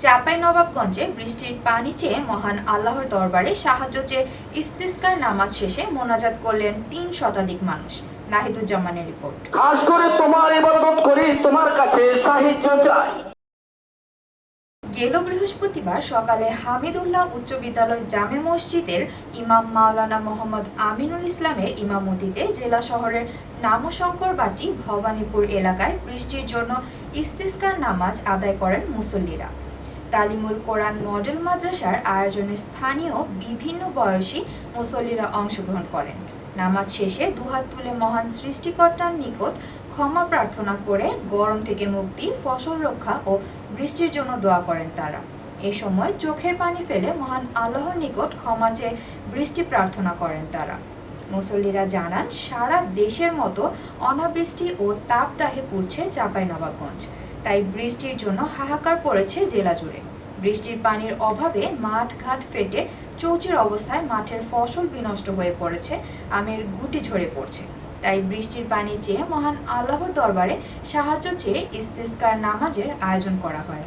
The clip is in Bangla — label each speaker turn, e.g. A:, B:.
A: চাঁপাইনবাবগঞ্জে বৃষ্টির পানি চেয়ে মহান আল্লাহর দরবারে সাহায্য চেয়ে ইস্তিসকার নামাজ শেষে মোনাজাত করলেন ৩ শতাধিক মানুষ। নাহিদুজ্জামানের রিপোর্ট।
B: খাস করে তোমার ইবাদত করি, তোমার কাছে সাহায্য চাই।
A: গেল বৃহস্পতিবার সকালে হামিদুল্লাহ উচ্চ বিদ্যালয় জামে মসজিদের ইমাম মাওলানা মোহাম্মদ আমিনুল ইসলামের ইমামতিতে জেলা শহরের নামশঙ্করবাটি ভবানীপুর এলাকায় বৃষ্টির জন্য ইস্তিসকার নামাজ আদায় করেন মুসল্লিরা। তালিমুল কোরআন মডেল মাদ্রাসার আয়োজনে স্থানীয় বিভিন্ন বয়সী মুসল্লিরা অংশগ্রহণ করেন। নামাজ শেষে দুহাত তুলে মহান সৃষ্টিকর্তার নিকট ক্ষমা প্রার্থনা করে গরম থেকে মুক্তি, ফসল রক্ষা ও বৃষ্টির জন্য দোয়া করেন তারা। এ সময় চোখের পানি ফেলে মহান আল্লাহর নিকট ক্ষমা চেয়ে বৃষ্টি প্রার্থনা করেন তারা। মুসল্লিরা জানান, সারা দেশের মতো অনাবৃষ্টি ও তাপদাহে পড়ছে চাঁপাইনবাবগঞ্জ, তাই বৃষ্টির জন্য হাহাকার পড়েছে জেলা জুড়ে। বৃষ্টির পানির অভাবে মাঠ ঘাট ফেটে চৌচির অবস্থায় মাঠের ফসল বিনষ্ট হয়ে পড়েছে, আমের গুটি ঝরে পড়ছে। তাই বৃষ্টির পানি চেয়ে মহান আল্লাহর দরবারে সাহায্য চেয়ে ইস্তিসকার নামাজের আয়োজন করা হয়।